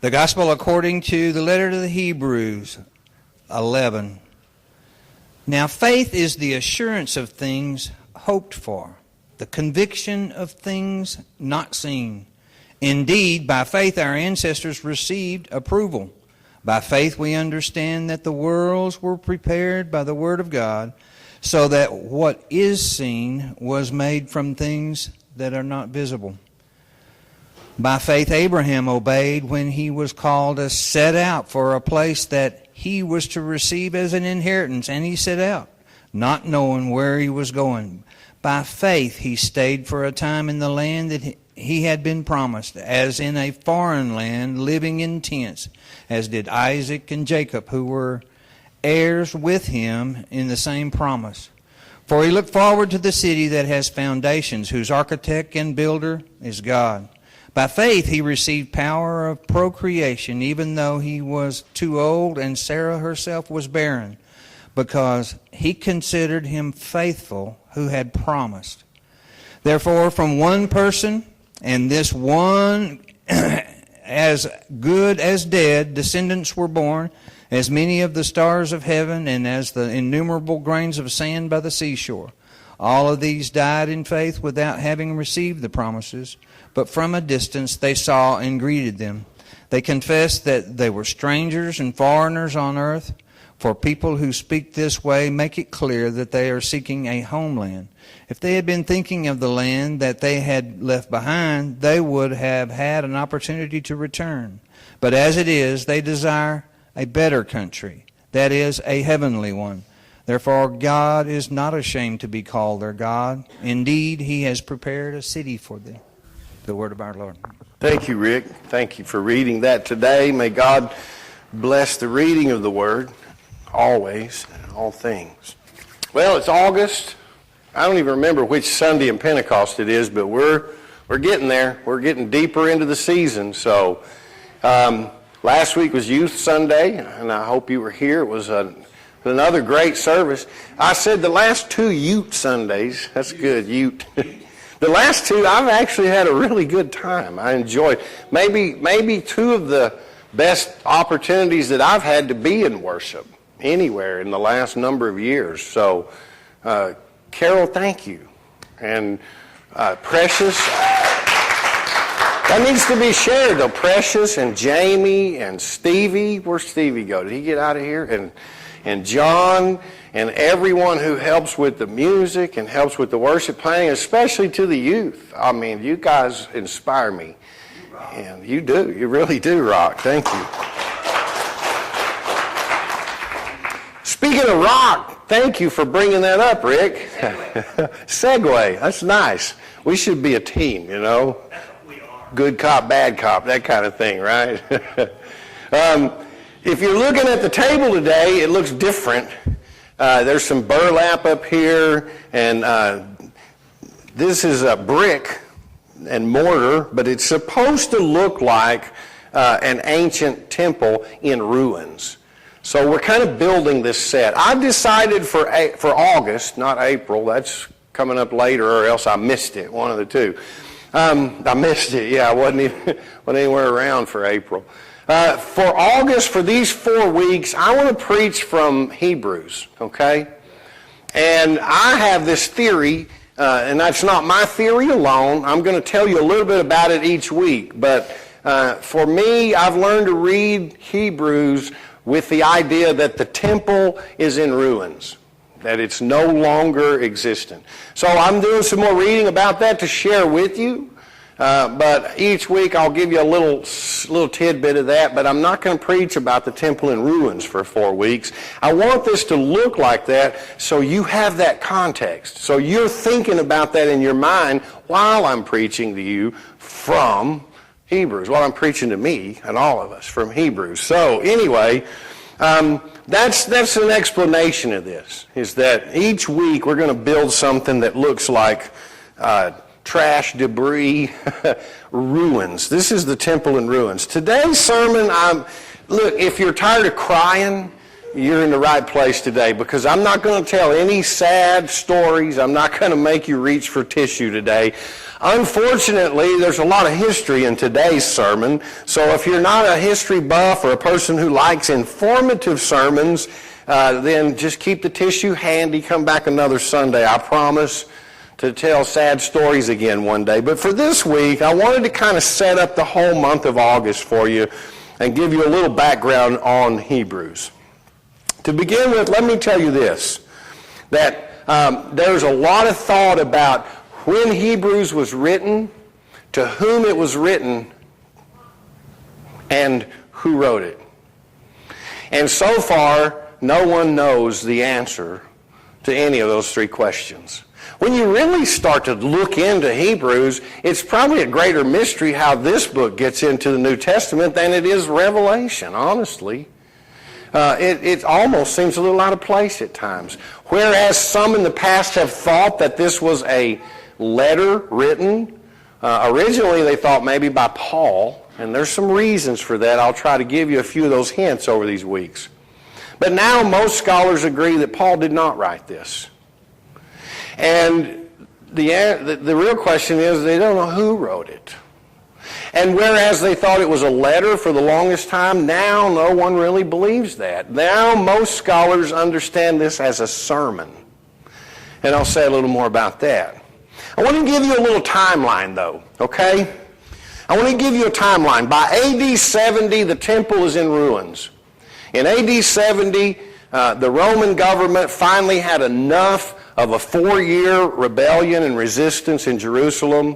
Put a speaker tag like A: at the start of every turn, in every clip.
A: The Gospel according to the letter to the Hebrews 11. Now faith is the assurance of things hoped for, the conviction of things not seen. Indeed, by faith our ancestors received approval. By faith we understand that the worlds were prepared by the Word of God, so that what is seen was made from things that are not visible. By faith Abraham obeyed when he was called to set out for a place that he was to receive as an inheritance, and he set out, not knowing where he was going. By faith he stayed for a time in the land that he had been promised, as in a foreign land, living in tents, as did Isaac and Jacob, who were heirs with him in the same promise. For he looked forward to the city that has foundations, whose architect and builder is God. By faith he received power of procreation, even though he was too old and Sarah herself was barren, because he considered him faithful who had promised. Therefore, from one person, and this one as good as dead, descendants were born, as many of the stars of heaven and as the innumerable grains of sand by the seashore. All of these died in faith without having received the promises, but from a distance they saw and greeted them. They confessed that they were strangers and foreigners on earth. For people who speak this way make it clear that they are seeking a homeland. If they had been thinking of the land that they had left behind, they would have had an opportunity to return. But as it is, they desire a better country, that is, a heavenly one. Therefore, God is not ashamed to be called their God. Indeed, he has prepared a city for them. The word of our Lord.
B: Thank you, Rick. Thank you for reading that today. May God bless the reading of the word always and all things. Well, it's August. I don't even remember which Sunday in Pentecost it is, but we're getting there. We're getting deeper into the season. So last week was Youth Sunday, and I hope you were here. It was another great service. I said the last two Ute Sundays. That's good, Ute. The last two, I've actually had a really good time. I enjoyed maybe two of the best opportunities that I've had to be in worship anywhere in the last number of years. So, Carol, thank you. And Precious, that needs to be shared, though. Precious and Jamie and Stevie. Where'd Stevie go? Did he get out of here? And John and everyone who helps with the music and helps with the worship planning, especially to the youth. I mean, you guys inspire me. And you do. You really do rock. Thank you. Speaking of rock, thank you for bringing that up, Rick. Segue. That's nice. We should be a team, you know. We are. Good cop, bad cop, that kind of thing, right? If you're looking at the table today, it looks different. There's some burlap up here, and this is a brick and mortar, but it's supposed to look like an ancient temple in ruins. So we're kind of building this set. I decided for August, not April. That's coming up later, or else I missed it. One of the two. I missed it. Yeah, I wasn't anywhere around for April. For August, for these 4 weeks, I want to preach from Hebrews. Okay, and I have this theory, and that's not my theory alone. I'm going to tell you a little bit about it each week. But for me, I've learned to read Hebrews with the idea that the temple is in ruins, that it's no longer existent. So I'm doing some more reading about that to share with you. But each week I'll give you a little tidbit of that, but I'm not going to preach about the temple in ruins for 4 weeks. I want this to look like that so you have that context. So you're thinking about that in your mind while I'm preaching to you from Hebrews, while I'm preaching to me and all of us from Hebrews. So anyway, that's an explanation of this, is that each week we're going to build something that looks like trash, debris, ruins. This is the temple in ruins. Today's sermon, look, if you're tired of crying, you're in the right place today, because I'm not going to tell any sad stories. I'm not going to make you reach for tissue today. Unfortunately, there's a lot of history in today's sermon, so if you're not a history buff or a person who likes informative sermons, then just keep the tissue handy. Come back another Sunday, I promise to tell sad stories again one day. But for this week, I wanted to kind of set up the whole month of August for you and give you a little background on Hebrews. To begin with, let me tell you this, that there's a lot of thought about when Hebrews was written, to whom it was written, and who wrote it. And so far, no one knows the answer to any of those three questions. When you really start to look into Hebrews, it's probably a greater mystery how this book gets into the New Testament than it is Revelation, honestly. It almost seems a little out of place at times. Whereas some in the past have thought that this was a letter written, originally they thought maybe by Paul, and there's some reasons for that. I'll try to give you a few of those hints over these weeks. But now most scholars agree that Paul did not write this. And the real question is they don't know who wrote it. And whereas they thought it was a letter for the longest time, now no one really believes that. Now most scholars understand this as a sermon. And I'll say a little more about that. I want to give you a little timeline though, okay? I want to give you a timeline. By AD 70, the temple is in ruins. In AD 70, the Roman government finally had enough of a 4-year rebellion and resistance in Jerusalem,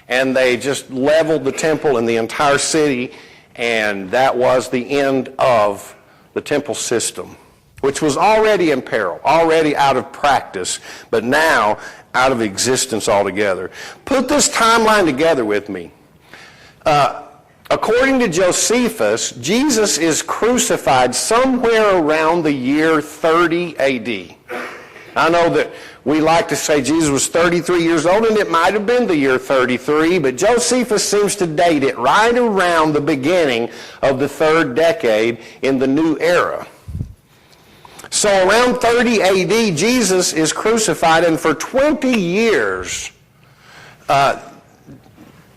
B: and they just leveled the temple and the entire city, and that was the end of the temple system, which was already in peril, already out of practice, but now out of existence altogether. Put this timeline together with me. According to Josephus, Jesus is crucified somewhere around the year 30 AD. I know that we like to say Jesus was 33 years old, and it might have been the year 33, but Josephus seems to date it right around the beginning of the 3rd decade in the new era. So around 30 AD, Jesus is crucified, and for 20 years,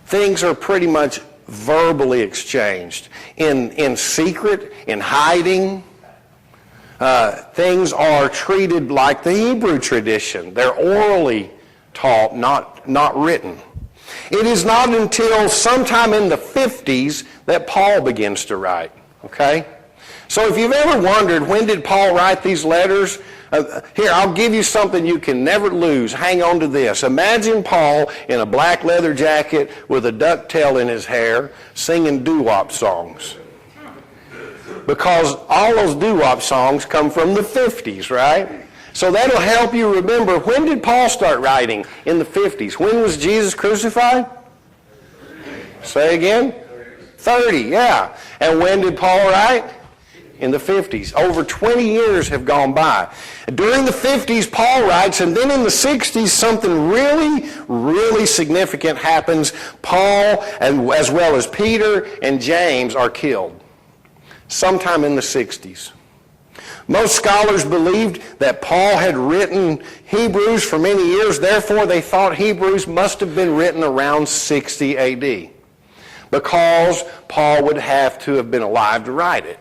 B: things are pretty much verbally exchanged. In secret, in hiding. Things are treated like the Hebrew tradition. They're orally taught, not written. It is not until sometime in the 50s that Paul begins to write. Okay? So if you've ever wondered, when did Paul write these letters? Here, I'll give you something you can never lose. Hang on to this. Imagine Paul in a black leather jacket with a ducktail in his hair singing doo-wop songs. Because all those doo-wop songs come from the 50s, right? So that'll help you remember, when did Paul start writing? In the 50s. When was Jesus crucified? Say again? 30, yeah. And when did Paul write? In the 50s. Over 20 years have gone by. During the 50s, Paul writes, and then in the 60s, something really, really significant happens. Paul, and as well as Peter and James, are killed. Sometime in the 60s. Most scholars believed that Paul had written Hebrews for many years, therefore they thought Hebrews must have been written around 60 AD, because Paul would have to have been alive to write it.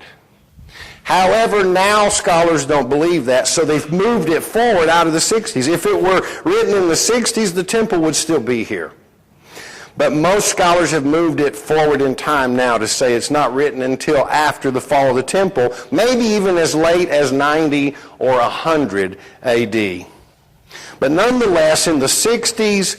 B: However, now scholars don't believe that, so they've moved it forward out of the 60s. If it were written in the 60s, the temple would still be here. But most scholars have moved it forward in time now to say it's not written until after the fall of the temple, maybe even as late as 90 or 100 AD. But nonetheless, in the 60s,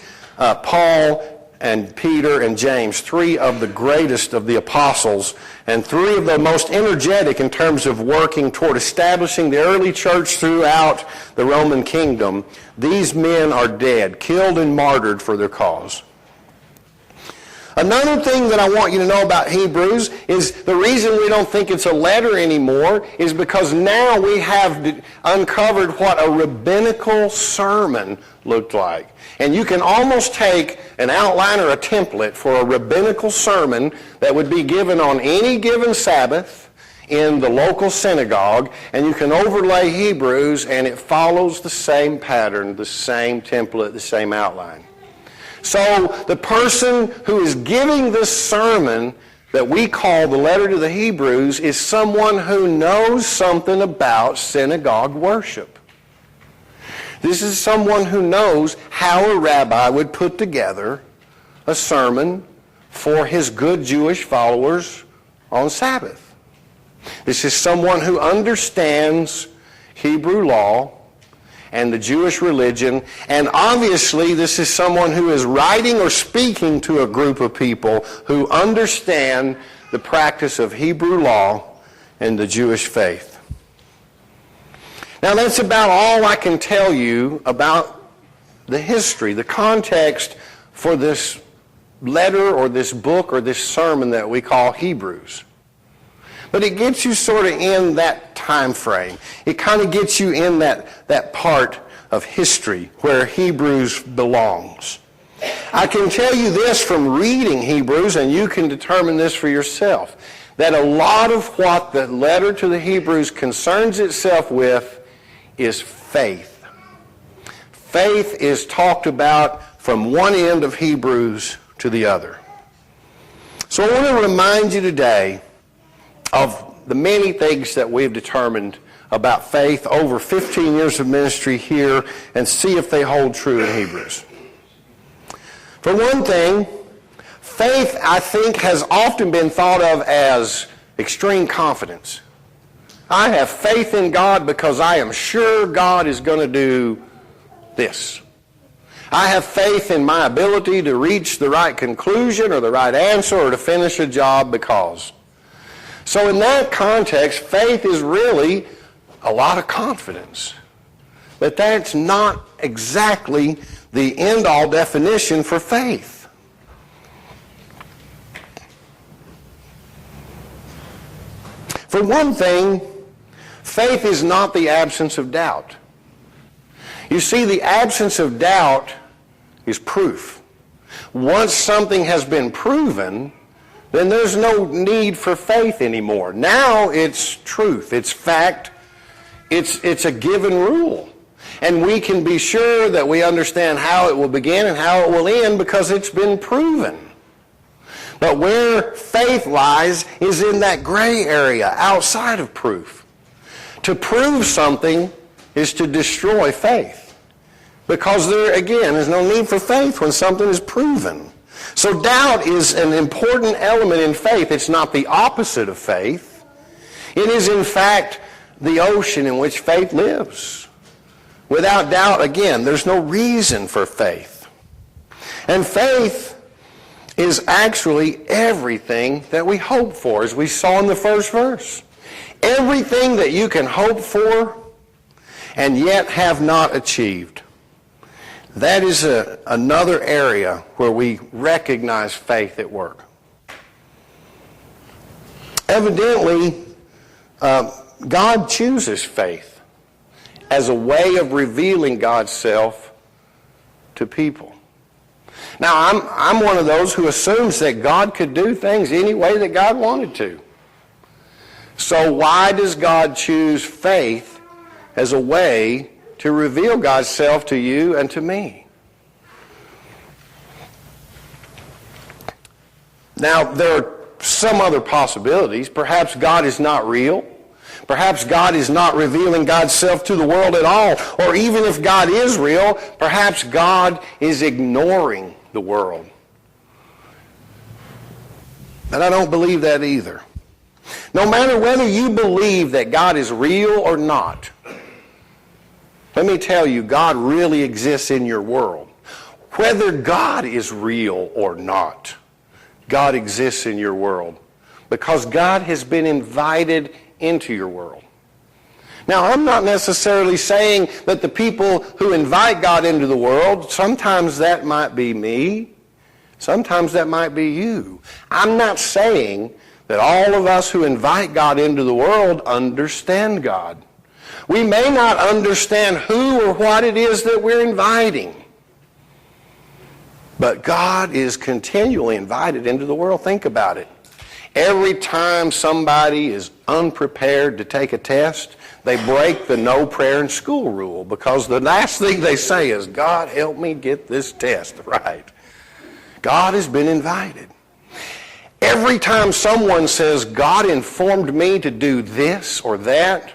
B: Paul and Peter and James, 3 of the greatest of the apostles, and 3 of the most energetic in terms of working toward establishing the early church throughout the Roman kingdom, these men are dead, killed and martyred for their cause. Another thing that I want you to know about Hebrews is the reason we don't think it's a letter anymore is because now we have uncovered what a rabbinical sermon looked like. And you can almost take an outline or a template for a rabbinical sermon that would be given on any given Sabbath in the local synagogue, and you can overlay Hebrews, and it follows the same pattern, the same template, the same outline. So the person who is giving this sermon that we call the letter to the Hebrews is someone who knows something about synagogue worship. This is someone who knows how a rabbi would put together a sermon for his good Jewish followers on Sabbath. This is someone who understands Hebrew law and the Jewish religion, and obviously this is someone who is writing or speaking to a group of people who understand the practice of Hebrew law and the Jewish faith. Now that's about all I can tell you about the history, the context for this letter or this book or this sermon that we call Hebrews. But it gets you sort of in that time frame. It kind of gets you in that part of history where Hebrews belongs. I can tell you this from reading Hebrews, and you can determine this for yourself, that a lot of what the letter to the Hebrews concerns itself with is faith. Faith is talked about from one end of Hebrews to the other. So I want to remind you today of the many things that we've determined about faith over 15 years of ministry here, and see if they hold true in Hebrews. For one thing, faith, I think, has often been thought of as extreme confidence. I have faith in God because I am sure God is going to do this. I have faith in my ability to reach the right conclusion or the right answer or to finish a job because. So in that context, faith is really a lot of confidence. But that's not exactly the end-all definition for faith. For one thing, faith is not the absence of doubt. You see, the absence of doubt is proof. Once something has been proven, then there's no need for faith anymore. Now it's truth, it's fact, it's a given rule. And we can be sure that we understand how it will begin and how it will end because it's been proven. But where faith lies is in that gray area outside of proof. To prove something is to destroy faith. Because there, again, is no need for faith when something is proven. So doubt is an important element in faith. It's not the opposite of faith. It is, in fact, the ocean in which faith lives. Without doubt, again, there's no reason for faith. And faith is actually everything that we hope for, as we saw in the first verse. Everything that you can hope for and yet have not achieved. That is another area where we recognize faith at work. Evidently, God chooses faith as a way of revealing God's self to people. Now, I'm one of those who assumes that God could do things any way that God wanted to. So why does God choose faith as a way to reveal God's self to you and to me? Now, there are some other possibilities. Perhaps God is not real. Perhaps God is not revealing God's self to the world at all. Or even if God is real, perhaps God is ignoring the world. And I don't believe that either. No matter whether you believe that God is real or not, let me tell you, God really exists in your world. Whether God is real or not, God exists in your world because God has been invited into your world. Now, I'm not necessarily saying that the people who invite God into the world, sometimes that might be me, sometimes that might be you. I'm not saying that all of us who invite God into the world understand God. We may not understand who or what it is that we're inviting. But God is continually invited into the world. Think about it. Every time somebody is unprepared to take a test, they break the no prayer in school rule, because the last thing they say is, God, help me get this test right. God has been invited. Every time someone says, God informed me to do this or that,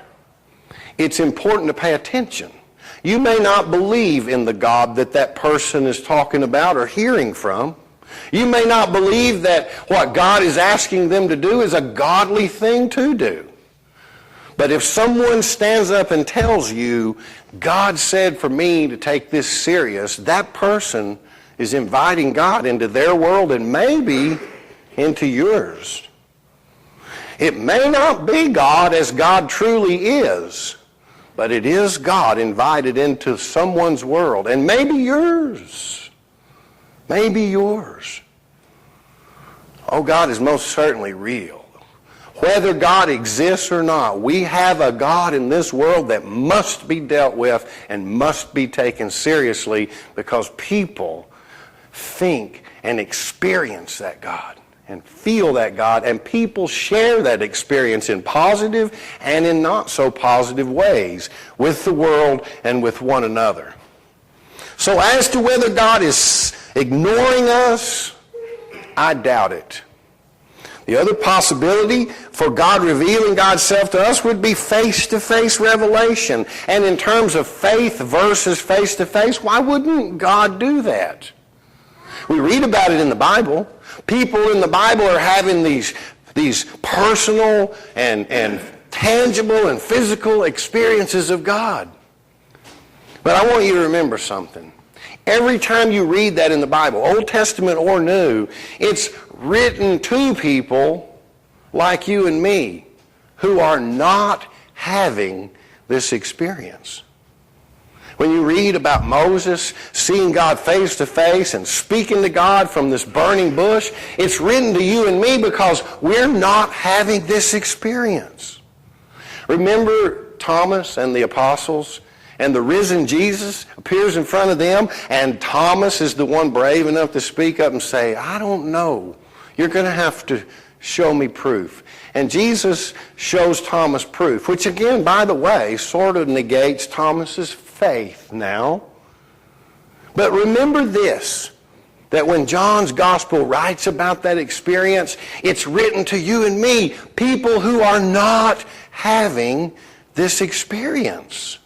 B: it's important to pay attention. You may not believe in the God that that person is talking about or hearing from. You may not believe that what God is asking them to do is a godly thing to do. But if someone stands up and tells you, God said for me to take this serious, that person is inviting God into their world and maybe into yours. It may not be God as God truly is, but it is God invited into someone's world, and maybe yours. Maybe yours. Oh, God is most certainly real. Whether God exists or not, we have a God in this world that must be dealt with and must be taken seriously, because people think and experience that God and feel that God, and people share that experience in positive and in not so positive ways with the world and with one another. So as to whether God is ignoring us, I doubt it. The other possibility for God revealing God's self to us would be face-to-face revelation. And in terms of faith versus face-to-face, why wouldn't God do that? We read about it in the Bible. People in the Bible are having these personal and tangible and physical experiences of God. But I want you to remember something. Every time you read that in the Bible, Old Testament or New, it's written to people like you and me who are not having this experience. When you read about Moses seeing God face to face and speaking to God from this burning bush, it's written to you and me because we're not having this experience. Remember Thomas and the apostles? And the risen Jesus appears in front of them, and Thomas is the one brave enough to speak up and say, I don't know. You're going to have to show me proof. And Jesus shows Thomas proof, which again, by the way, sort of negates Thomas's faith now. But remember this, that when John's gospel writes about that experience, it's written to you and me, people who are not having this experience.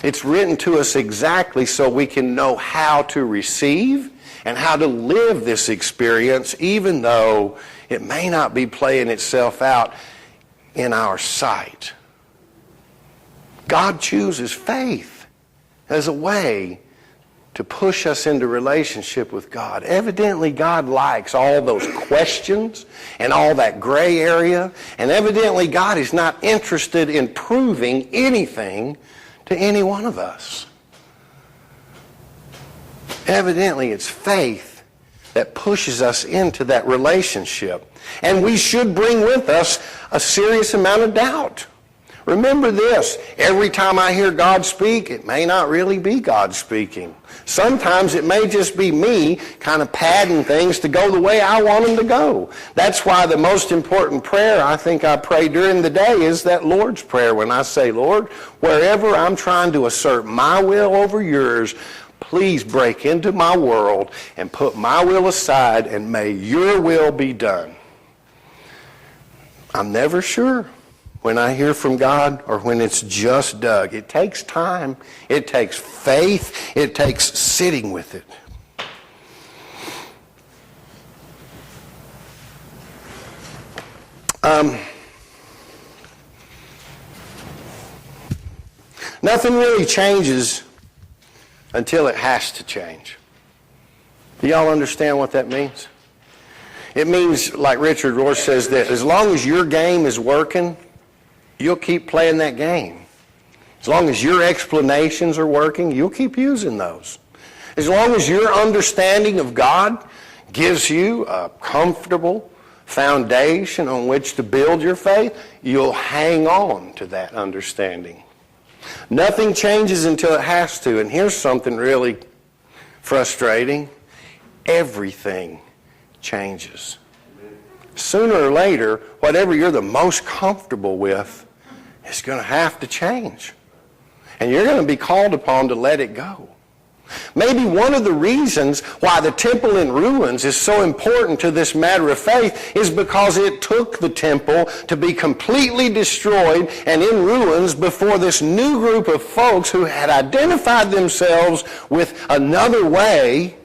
B: It's written to us exactly so we can know how to receive and how to live this experience, even though it may not be playing itself out in our sight. God chooses faith as a way to push us into relationship with God. Evidently, God likes all those questions and all that gray area, and evidently God is not interested in proving anything to any one of us. Evidently, it's faith that pushes us into that relationship. And we should bring with us a serious amount of doubt. Remember this, every time I hear God speak, it may not really be God speaking. Sometimes it may just be me kind of padding things to go the way I want them to go. That's why the most important prayer I think I pray during the day is that Lord's Prayer, when I say, Lord, wherever I'm trying to assert my will over yours, please break into my world and put my will aside, and may your will be done. I'm never sure when I hear from God or when it's just Doug. It takes time. It takes faith. It takes sitting with it. Nothing really changes until it has to change. Do y'all understand what that means? It means, like Richard Rohr says, that as long as your game is working, you'll keep playing that game. As long as your explanations are working, you'll keep using those. As long as your understanding of God gives you a comfortable foundation on which to build your faith, you'll hang on to that understanding. Nothing changes until it has to. And here's something really frustrating. Everything changes sooner or later, whatever you're the most comfortable with is going to have to change. And you're going to be called upon to let it go. Maybe one of the reasons why the temple in ruins is so important to this matter of faith is because it took the temple to be completely destroyed and in ruins before this new group of folks who had identified themselves with another way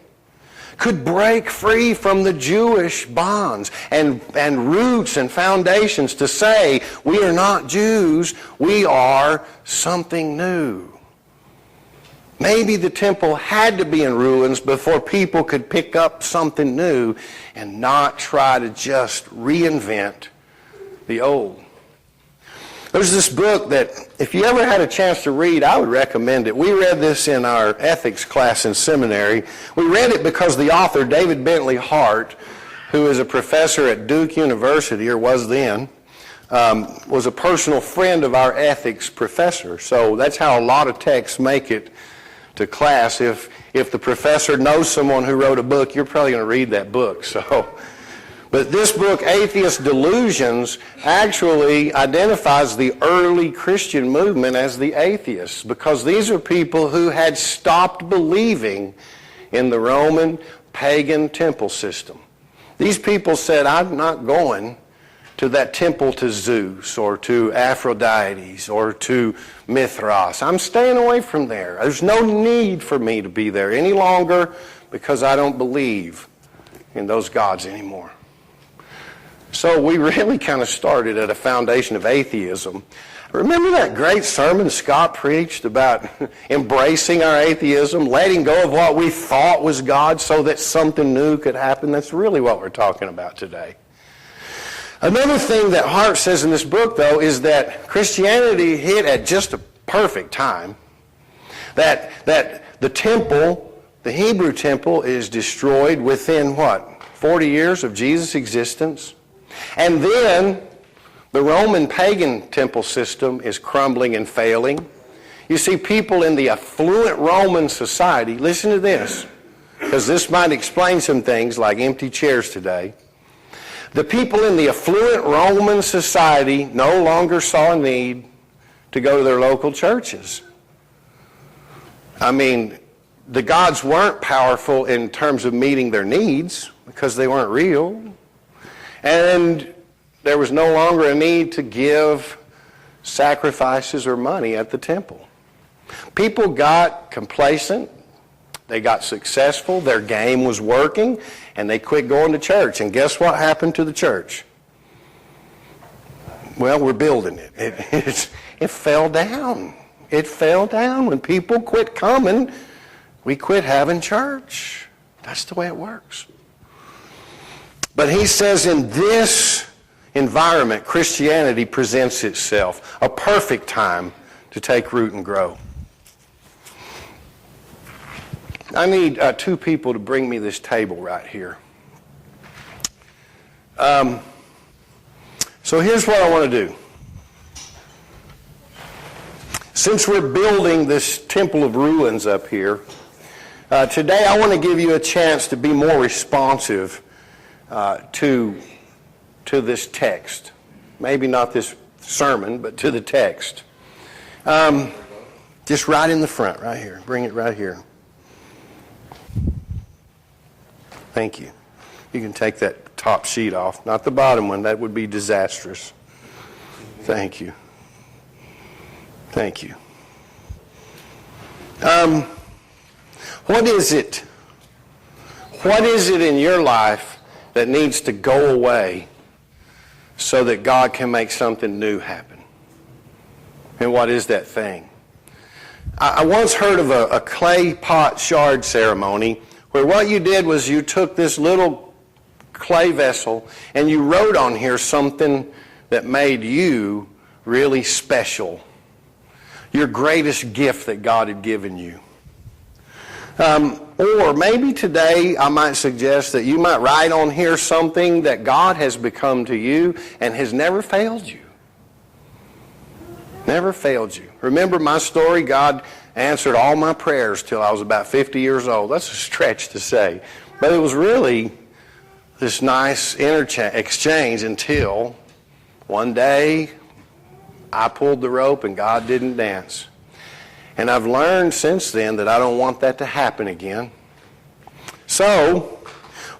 B: could break free from the Jewish bonds and roots and foundations to say, we are not Jews, we are something new. Maybe the temple had to be in ruins before people could pick up something new and not try to just reinvent the old. There's this book that, if you ever had a chance to read, I would recommend it. We read this in our ethics class in seminary. We read it because the author, David Bentley Hart, who is a professor at Duke University, or was then, was a personal friend of our ethics professor. So that's how a lot of texts make it to class. If the professor knows someone who wrote a book, you're probably going to read that book. But this book, Atheist Delusions, actually identifies the early Christian movement as the atheists, because these are people who had stopped believing in the Roman pagan temple system. These people said, I'm not going to that temple to Zeus or to Aphrodite or to Mithras. I'm staying away from there. There's no need for me to be there any longer because I don't believe in those gods anymore. So we really kind of started at a foundation of atheism. Remember that great sermon Scott preached about embracing our atheism, letting go of what we thought was God so that something new could happen? That's really what we're talking about today. Another thing that Hart says in this book, though, is that Christianity hit at just a perfect time. That the temple, the Hebrew temple, is destroyed within, 40 years of Jesus' existence? And then the Roman pagan temple system is crumbling and failing. You see, people in the affluent Roman society, listen to this, because this might explain some things like empty chairs today. The people in the affluent Roman society no longer saw a need to go to their local churches. I mean, the gods weren't powerful in terms of meeting their needs because they weren't real. And there was no longer a need to give sacrifices or money at the temple. People got complacent. They got successful. Their game was working. And they quit going to church. And guess what happened to the church? Well, we're building it. It fell down. It fell down. When people quit coming, we quit having church. That's the way it works. But he says in this environment, Christianity presents itself, a perfect time to take root and grow. I need two people to bring me this table right here. So here's what I want to do. Since we're building this temple of ruins up here, today I want to give you a chance to be more responsive to this text. Maybe not this sermon, but to the text. Just right in the front, right here. Bring it right here. Thank you. You can take that top sheet off, not the bottom one. That would be disastrous. Thank you. Thank you. What is it? What is it in your life that needs to go away so that God can make something new happen? And what is that thing? I once heard of a clay pot shard ceremony where what you did was you took this little clay vessel and you wrote on here something that made you really special. Your greatest gift that God had given you. Or maybe today I might suggest that you might write on here something that God has become to you and has never failed you. Never failed you. Remember my story? God answered all my prayers till I was about 50 years old. That's a stretch to say. But it was really this nice exchange until one day I pulled the rope and God didn't dance. And I've learned since then that I don't want that to happen again. So,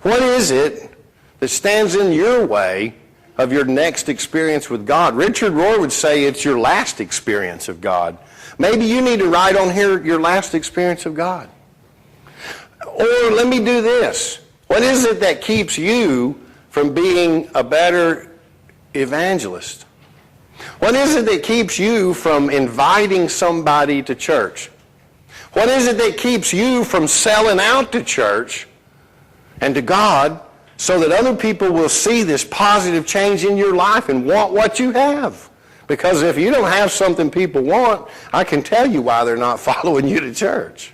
B: what is it that stands in your way of your next experience with God? Richard Rohr would say it's your last experience of God. Maybe you need to write on here your last experience of God. Or let me do this. What is it that keeps you from being a better evangelist? What is it that keeps you from inviting somebody to church? What is it that keeps you from selling out to church and to God so that other people will see this positive change in your life and want what you have? Because if you don't have something people want, I can tell you why they're not following you to church.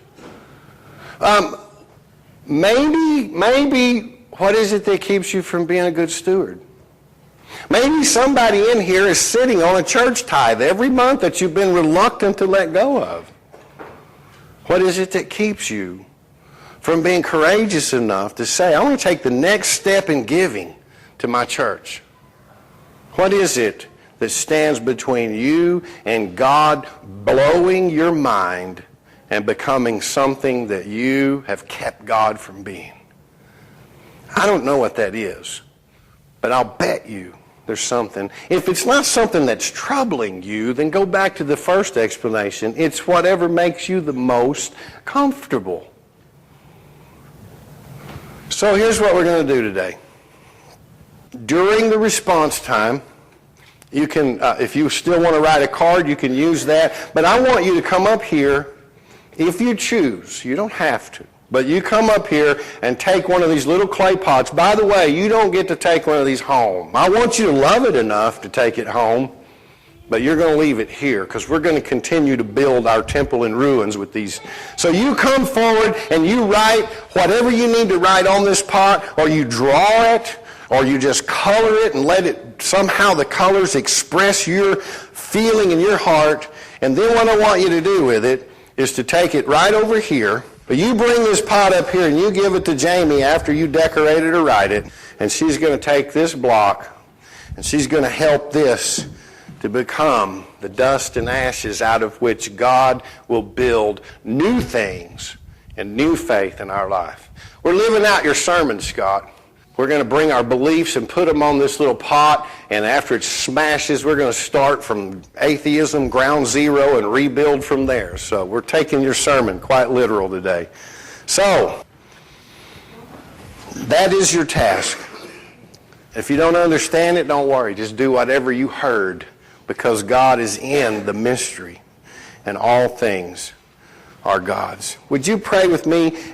B: Maybe what is it that keeps you from being a good steward? Maybe somebody in here is sitting on a church tithe every month that you've been reluctant to let go of. What is it that keeps you from being courageous enough to say, I want to take the next step in giving to my church? What is it that stands between you and God blowing your mind and becoming something that you have kept God from being? I don't know what that is, but I'll bet you there's something. If it's not something that's troubling you, then go back to the first explanation. It's whatever makes you the most comfortable. So here's what we're going to do today. During the response time, you can, if you still want to write a card, you can use that. But I want you to come up here if you choose. You don't have to. But you come up here and take one of these little clay pots. By the way, you don't get to take one of these home. I want you to love it enough to take it home, but you're going to leave it here because we're going to continue to build our temple in ruins with these. So you come forward and you write whatever you need to write on this pot, or you draw it, or you just color it and let it, somehow the colors express your feeling in your heart. And then what I want you to do with it is to take it right over here. But you bring this pot up here and you give it to Jamie after you decorate it or write it, and she's going to take this block and she's going to help this to become the dust and ashes out of which God will build new things and new faith in our life. We're living out your sermon, Scott. We're going to bring our beliefs and put them on this little pot, and after it smashes, we're going to start from atheism, ground zero, and rebuild from there. So we're taking your sermon quite literal today. So, that is your task. If you don't understand it, don't worry. Just do whatever you heard, because God is in the mystery, and all things are God's. Would you pray with me?